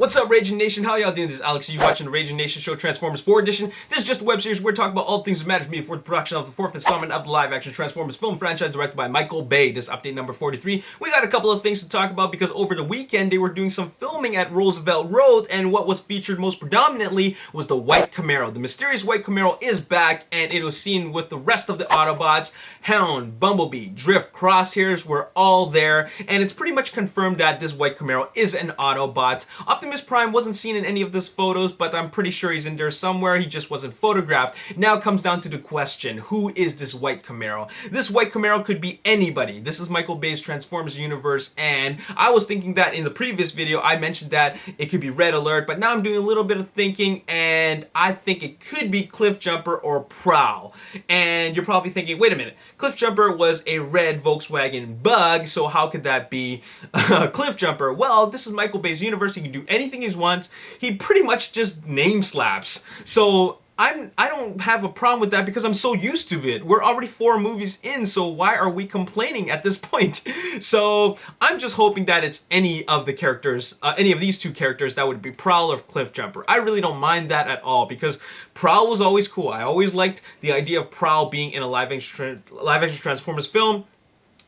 What's up, Ragin Nation? How y'all doing? This is Alex. You watching the Ragin Nation show Transformers 4 edition. This is just a web series where we talk about all things that matter to me for the production of the fourth installment of the live-action Transformers film franchise directed by Michael Bay. This is update number 43. We got a couple of things to talk about because over the weekend they were doing some filming at Roosevelt Road, and what was featured most predominantly was the white Camaro. The mysterious white Camaro is back, and it was seen with the rest of the Autobots. Hound, Bumblebee, Drift, Crosshairs were all there, and it's pretty much confirmed that this white Camaro is an Autobot. Optimus Prime wasn't seen in any of these photos, but I'm pretty sure he's in there somewhere. He just wasn't photographed. Now it comes down to the question, who is this white Camaro? This white Camaro could be anybody. This is Michael Bay's Transformers universe, and I was thinking that in the previous video I mentioned that it could be Red Alert, but now I'm doing a little bit of thinking, and I think it could be Cliffjumper or Prowl. And you're probably thinking, wait a minute, Cliffjumper was a red Volkswagen Bug, so how could that be Cliffjumper? Well, this is Michael Bay's universe. He can do anything he wants. He pretty much just name slaps. So I don't have a problem with that because I'm so used to it. We're already 4 movies in, so why are we complaining at this point? So I'm just hoping that it's any of the characters, any of these two characters, that would be Prowl or Cliffjumper. I really don't mind that at all because Prowl was always cool. I always liked the idea of Prowl being in a live-action Transformers film.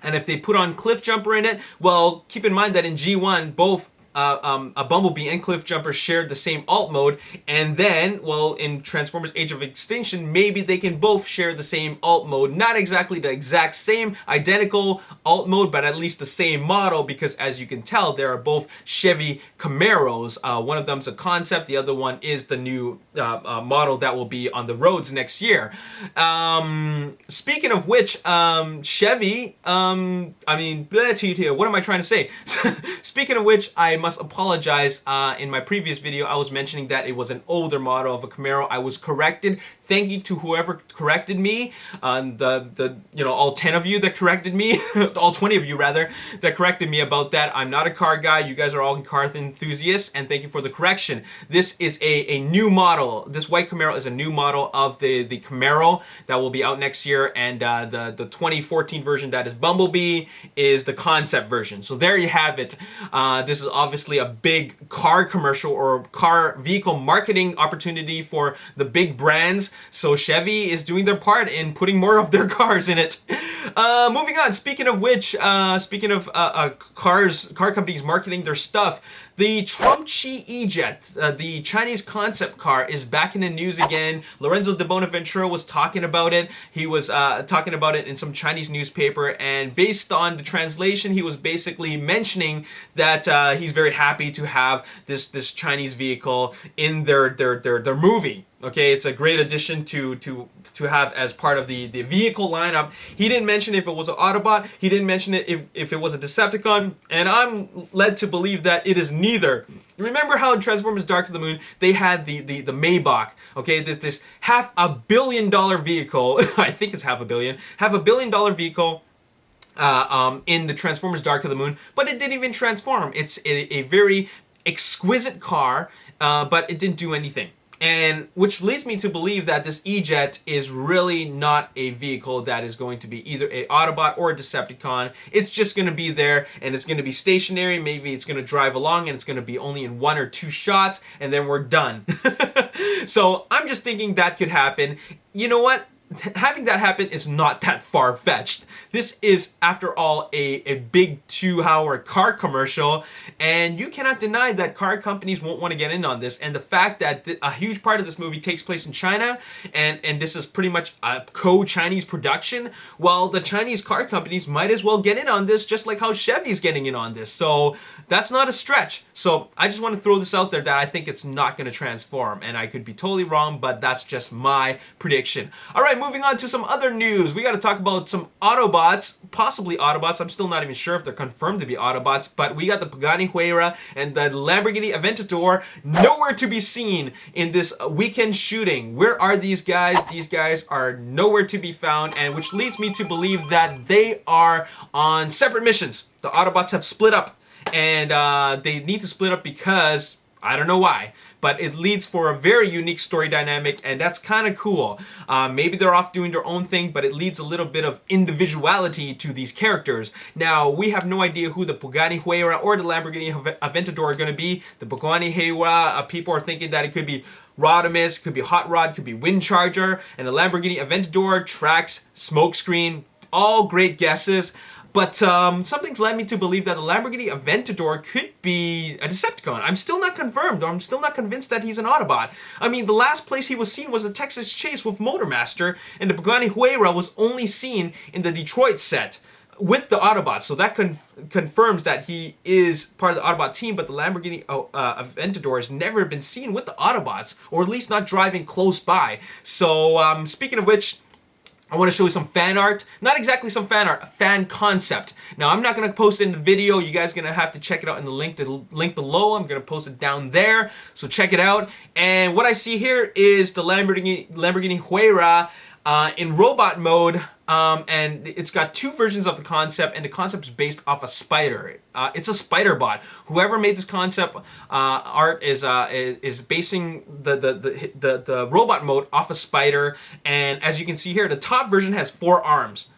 And if they put on Cliffjumper in it, well, keep in mind that in G1, both a Bumblebee and Cliffjumper shared the same alt mode, and then, well, in Transformers Age of Extinction, maybe they can both share the same alt mode. Not exactly the exact same identical alt mode, but at least the same model, because as you can tell, there are both Chevy Camaros. One of them's a concept, the other one is the new model that will be on the roads next year. Speaking of which, Chevy, I mean, what am I trying to say? Speaking of which, I must apologize. In my previous video, I was mentioning that it was an older model of a Camaro. I was corrected. Thank you to whoever corrected me. All 10 of you that corrected me, all 20 of you rather, that corrected me about that. I'm not a car guy. You guys are all car enthusiasts, and thank you for the correction. This is a new model. This white Camaro is a new model of the Camaro that will be out next year, and the 2014 version that is Bumblebee is the concept version. So there you have it. This is obviously a big car commercial or car vehicle marketing opportunity for the big brands. So Chevy is doing their part in putting more of their cars in it. Moving on. Speaking of which, car companies marketing their stuff, the Trump-Chi E-Jet, the Chinese concept car, is back in the news again. Lorenzo de Bonaventura was talking about it. He was talking about it in some Chinese newspaper, and based on the translation, he was basically mentioning that he's very happy to have this Chinese vehicle in their movie. Okay, it's a great addition to have as part of the vehicle lineup. He didn't mention if it was an Autobot. He didn't mention it if it was a Decepticon, and I'm led to believe that it is neither. Remember how in Transformers Dark of the Moon they had the Maybach? Okay, this $500 million vehicle. I think it's $500 million vehicle. In the Transformers Dark of the Moon, but it didn't even transform. It's a very exquisite car, but it didn't do anything. And which leads me to believe that this E-Jet is really not a vehicle that is going to be either a Autobot or a Decepticon. It's just going to be there, and it's going to be stationary. Maybe it's going to drive along, and it's going to be only in 1 or 2 shots, and then we're done. So I'm just thinking that could happen. You know what? Having that happen is not that far-fetched. This is, after all, a big 2-hour car commercial, and you cannot deny that car companies won't want to get in on this. And the fact that a huge part of this movie takes place in China, and this is pretty much a co-Chinese production, well, the Chinese car companies might as well get in on this, just like how Chevy's getting in on this. So that's not a stretch. So I just want to throw this out there that I think it's not going to transform, and I could be totally wrong, but that's just my prediction. All right, moving on to some other news. We got to talk about some Autobots, possibly Autobots. I'm still not even sure if they're confirmed to be Autobots, but we got the Pagani Huayra and the Lamborghini Aventador nowhere to be seen in this weekend shooting. Where are these guys? These guys are nowhere to be found, and which leads me to believe that they are on separate missions. The Autobots have split up, and they need to split up because I don't know why, but it leads for a very unique story dynamic, and that's kind of cool. Maybe they're off doing their own thing, but it leads a little bit of individuality to these characters. Now, we have no idea who the Pagani Huayra or the Lamborghini Aventador are going to be. The Pagani Huayra, people are thinking that it could be Rodimus, could be Hot Rod, could be Windcharger, and the Lamborghini Aventador, Trax, Smokescreen, all great guesses. But something's led me to believe that the Lamborghini Aventador could be a Decepticon. I'm still not confirmed, or I'm still not convinced that he's an Autobot. I mean, the last place he was seen was the Texas Chase with Motormaster, and the Pagani Huayra was only seen in the Detroit set with the Autobots. So that confirms that he is part of the Autobot team, but the Lamborghini Aventador has never been seen with the Autobots, or at least not driving close by. So speaking of which, I want to show you some fan art. Not exactly some fan art, a fan concept. Now, I'm not going to post it in the video. You guys are going to have to check it out in the link below. I'm going to post it down there. So check it out. And what I see here is the Lamborghini Huayra in robot mode. And it's got two versions of the concept, and the concept is based off a spider. It's a spider bot. Whoever made this concept art is basing the robot mode off a spider. And as you can see here, the top version has 4 arms,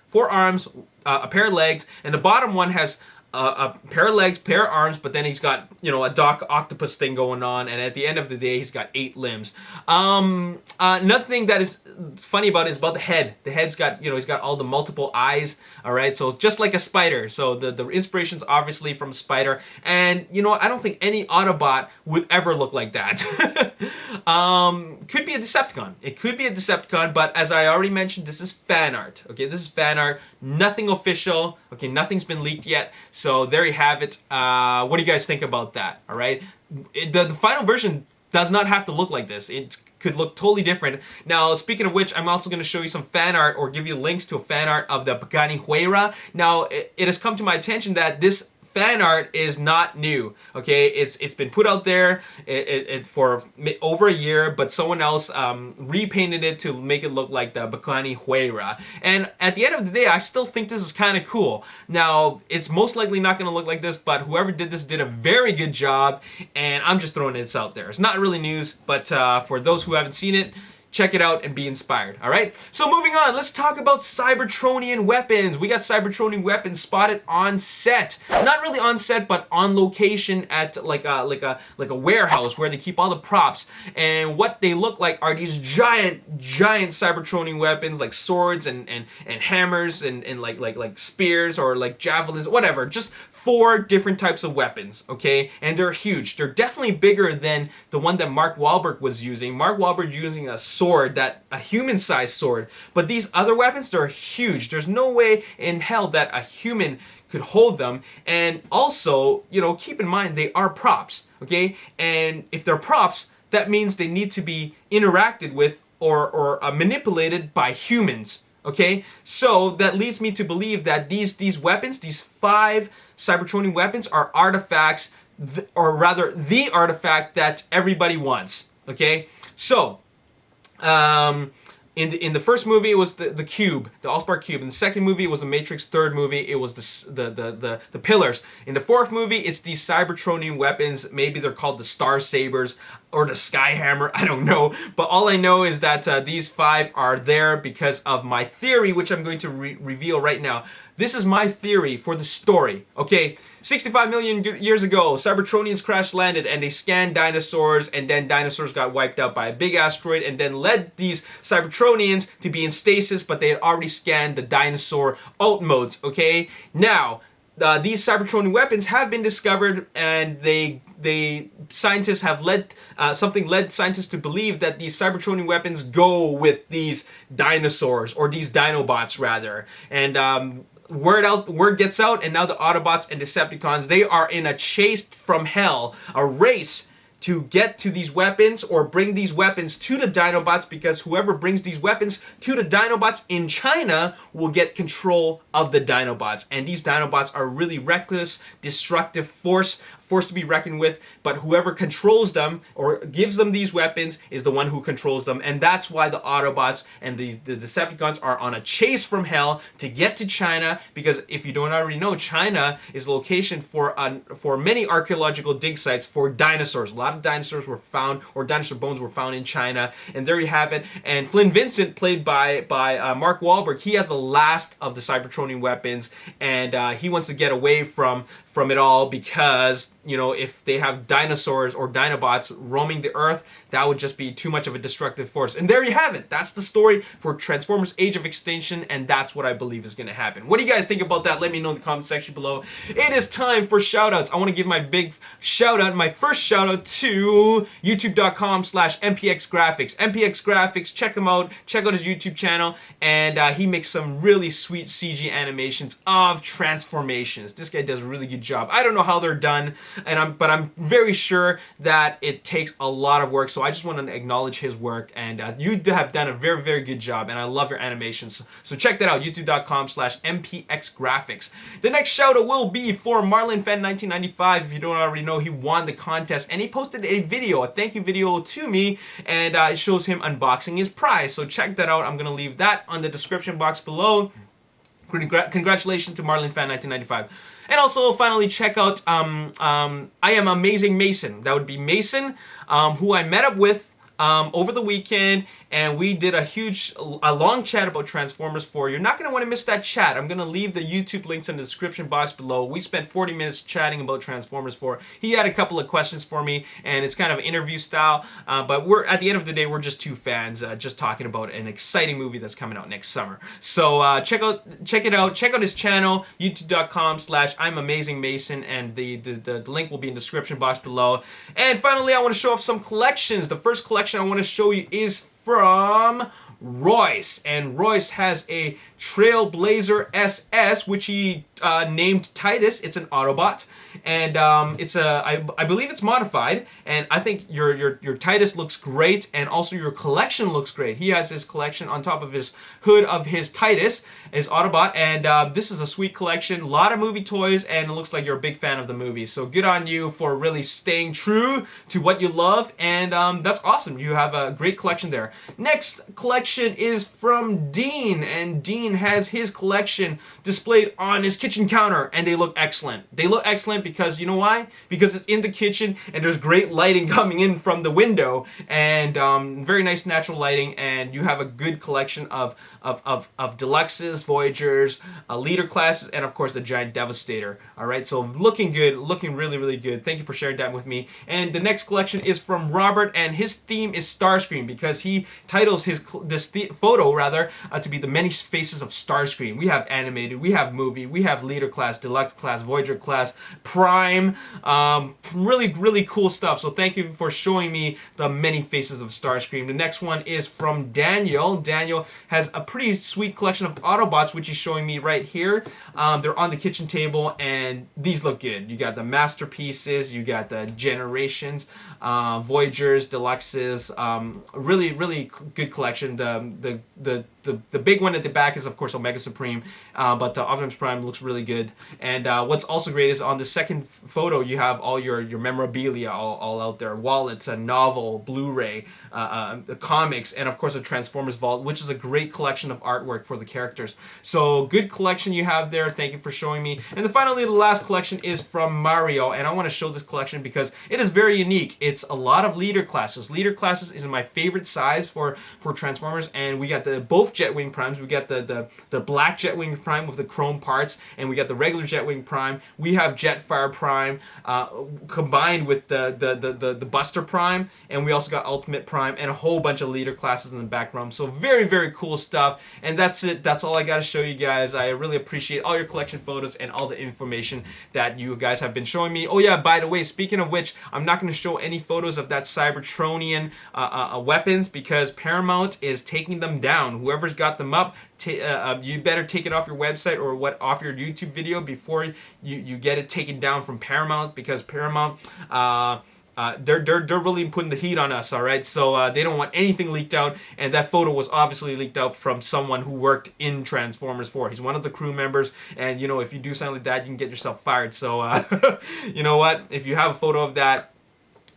a pair of legs, and the bottom one has a pair of legs, pair of arms, but then he's got, you know, a Doc Octopus thing going on, and at the end of the day, he's got 8 limbs. Another thing that is funny about it is about the head. The head's got, you know, he's got all the multiple eyes, all right? So just like a spider. So the inspiration's obviously from spider, and, you know, I don't think any Autobot would ever look like that. Could be a Decepticon. It could be a Decepticon, but as I already mentioned, this is fan art, okay? This is fan art, nothing official, okay? Nothing's been leaked yet. So there you have it. What do you guys think about that? All right, the final version does not have to look like this. It could look totally different. Now, speaking of which, I'm also going to show you some fan art, or give you links to a fan art of the Pagani Huayra. Now, it has come to my attention that this fan art is not new. Okay, it's been put out there for over a year, but someone else repainted it to make it look like the Pagani Huayra. And at the end of the day, I still think this is kind of cool. Now, it's most likely not going to look like this, but whoever did this did a very good job, and I'm just throwing this out there. It's not really news, but for those who haven't seen it, check it out and be inspired, all right? So moving on, let's talk about Cybertronian weapons. We got Cybertronian weapons spotted on set. Not really on set, but on location at like a warehouse where they keep all the props. And what they look like are these giant Cybertronian weapons, like swords and hammers and like spears or like javelins, whatever. Just 4 different types of weapons, okay? And they're huge. They're definitely bigger than the one that Mark Wahlberg was using. Mark Wahlberg using a sword, a human-sized sword. But these other weapons, they're huge. There's no way in hell that a human could hold them. And also, you know, keep in mind, they are props, okay? And if they're props, that means they need to be interacted with or manipulated by humans. Okay, so that leads me to believe that these weapons, these 5 Cybertronian weapons, are artifacts, or rather the artifact that everybody wants. Okay, so in the first movie it was the cube, the Allspark cube. In the second movie it was the Matrix. Third movie it was the pillars. In the fourth movie it's these Cybertronian weapons. Maybe they're called the Star Sabers or the Skyhammer, I don't know. But all I know is that these 5 are there because of my theory, which I'm going to reveal right now. This is my theory for the story, okay? 65 million years ago, Cybertronians crash landed and they scanned dinosaurs, and then dinosaurs got wiped out by a big asteroid and then led these Cybertronians to be in stasis, but they had already scanned the dinosaur alt modes, okay? Now, these Cybertronian weapons have been discovered, and scientists have led scientists to believe that these Cybertronian weapons go with these dinosaurs, or these Dinobots rather. And word gets out, and now the Autobots and Decepticons, they are in a chase from hell, a race to get to these weapons or bring these weapons to the Dinobots, because whoever brings these weapons to the Dinobots in China will get control of the Dinobots. And these Dinobots are really reckless, destructive force to be reckoned with, but whoever controls them or gives them these weapons is the one who controls them, and that's why the Autobots and the Decepticons are on a chase from hell to get to China, because if you don't already know, China is the location for many archaeological dig sites for dinosaurs. A lot of dinosaurs were found, or dinosaur bones were found in China, and there you have it. And Flynn Vincent, played by Mark Wahlberg, he has the last of the Cybertronian weapons, and he wants to get away from it all, because, you know, if they have dinosaurs or Dinobots roaming the earth, that would just be too much of a destructive force. And there you have it. That's the story for Transformers Age of Extinction, and that's what I believe is going to happen. What do you guys think about that? Let me know in the comment section below. It is time for shoutouts. I want to give my big shoutout, my first shoutout, to youtube.com/MPXGraphics. MPXGraphics, check him out. Check out his YouTube channel, and he makes some really sweet CG animations of transformations. This guy does a really good job. I don't know how they're done, but I'm very sure that it takes a lot of work. So I just want to acknowledge his work, and you have done a very, very good job, and I love your animations. So check that out, youtube.com/MPXGraphics. The next shout out will be for MarlinFan1995. If you don't already know, he won the contest, and he posted a video, a thank you video to me, and it shows him unboxing his prize. So check that out. I'm going to leave that on the description box below. Congratulations to MarlinFan1995. And also, finally, check out IAMAMAZINGMASON. That would be Mason, who I met up with over the weekend, and we did a long chat about Transformers 4. You're not going to want to miss that chat. I'm going to leave the YouTube links in the description box below. We spent 40 minutes chatting about Transformers 4. He had a couple of questions for me, and it's kind of interview style, but at the end of the day, we're just two fans just talking about an exciting movie that's coming out next summer. So check it out. Check out his channel, youtube.com/I'mAmazingMason, and the link will be in the description box below. And finally, I want to show off some collections. The first collection I want to show you is from Royce, and Royce has a Trailblazer SS, which he named Titus. It's an Autobot, and I believe it's modified, and I think your Titus looks great, and also your collection looks great. He has his collection on top of his hood of his Titus, his Autobot, and this is a sweet collection. A lot of movie toys, and it looks like you're a big fan of the movie. So good on you for really staying true to what you love, and that's awesome. You have a great collection there. Next collection is from Dean, and Dean has his collection displayed on his kitchen counter, and they look excellent. They look excellent because, you know why? Because it's in the kitchen, and there's great lighting coming in from the window, and very nice natural lighting, and you have a good collection of Deluxes, Voyagers, Leader classes, and of course the Giant Devastator. Alright, so looking good, looking really, really good. Thank you for sharing that with me. And the next collection is from Robert, and his theme is Starscream, because he titles this photo to be the many faces of Starscream. We have animated, we have movie, we have Leader class, Deluxe class, Voyager class, Prime. Really, really cool stuff. So thank you for showing me the many faces of Starscream. The next one is from Daniel. Daniel has a pretty sweet collection of Autobots, which he's showing me right here. They're on the kitchen table, and these look good. You got the Masterpieces, you got the Generations, Voyagers, Deluxes. Really, really good collection. The big one at the back is, of course, Omega Supreme, but Optimus Prime looks really good. And what's also great is on the second photo, you have all your memorabilia all out there. Wallets, a novel, Blu-ray, comics, and of course a Transformers Vault, which is a great collection of artwork for the characters. So good collection you have there. Thank you for showing me. And then finally, the last collection is from Mario, and I want to show this collection because it is very unique. It's a lot of Leader classes. Leader classes is my favorite size for Transformers, and we got both Jetwing Primes. We got the black Jetwing Prime with the chrome parts, and we got the regular Jetwing Prime. We have Jetfire Prime combined with the Buster Prime, and we also got Ultimate Prime and a whole bunch of Leader classes in the background. So very, very cool stuff. And that's it. That's all I got to show you guys. I really appreciate all your collection photos and all the information that you guys have been showing me. Oh yeah, by the way, speaking of which, I'm not going to show any photos of that Cybertronian weapons because Paramount is taking them down. Whoever's got them up, you better take it off your website or off your YouTube video before you get it taken down from Paramount, because Paramount they're really putting the heat on us, all right? So they don't want anything leaked out, and that photo was obviously leaked out from someone who worked in Transformers 4. He's one of the crew members, and you know, if you do something like that, you can get yourself fired. So you know what? If you have a photo of that,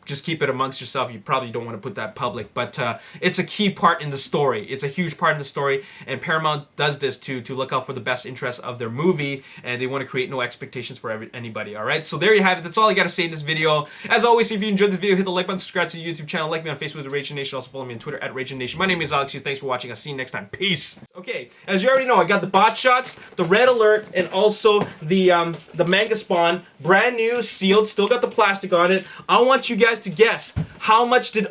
just keep it amongst yourself. You probably don't want to put that public, but it's a key part in the story. It's a huge part in the story, and Paramount does this to look out for the best interests of their movie, and they want to create no expectations for anybody, all right? So there you have it. That's all I got to say in this video. As always, if you enjoyed this video, hit the like button, subscribe to the YouTube channel, like me on Facebook, the Ragin Nation. Also follow me on Twitter at Ragin Nation. My name is Alex. Thanks for watching. I'll see you next time. Peace. Okay, as you already know, I got the bot shots, the red alert, and also the manga spawn, brand new, sealed, still got the plastic on it. I want you guys to guess, how much did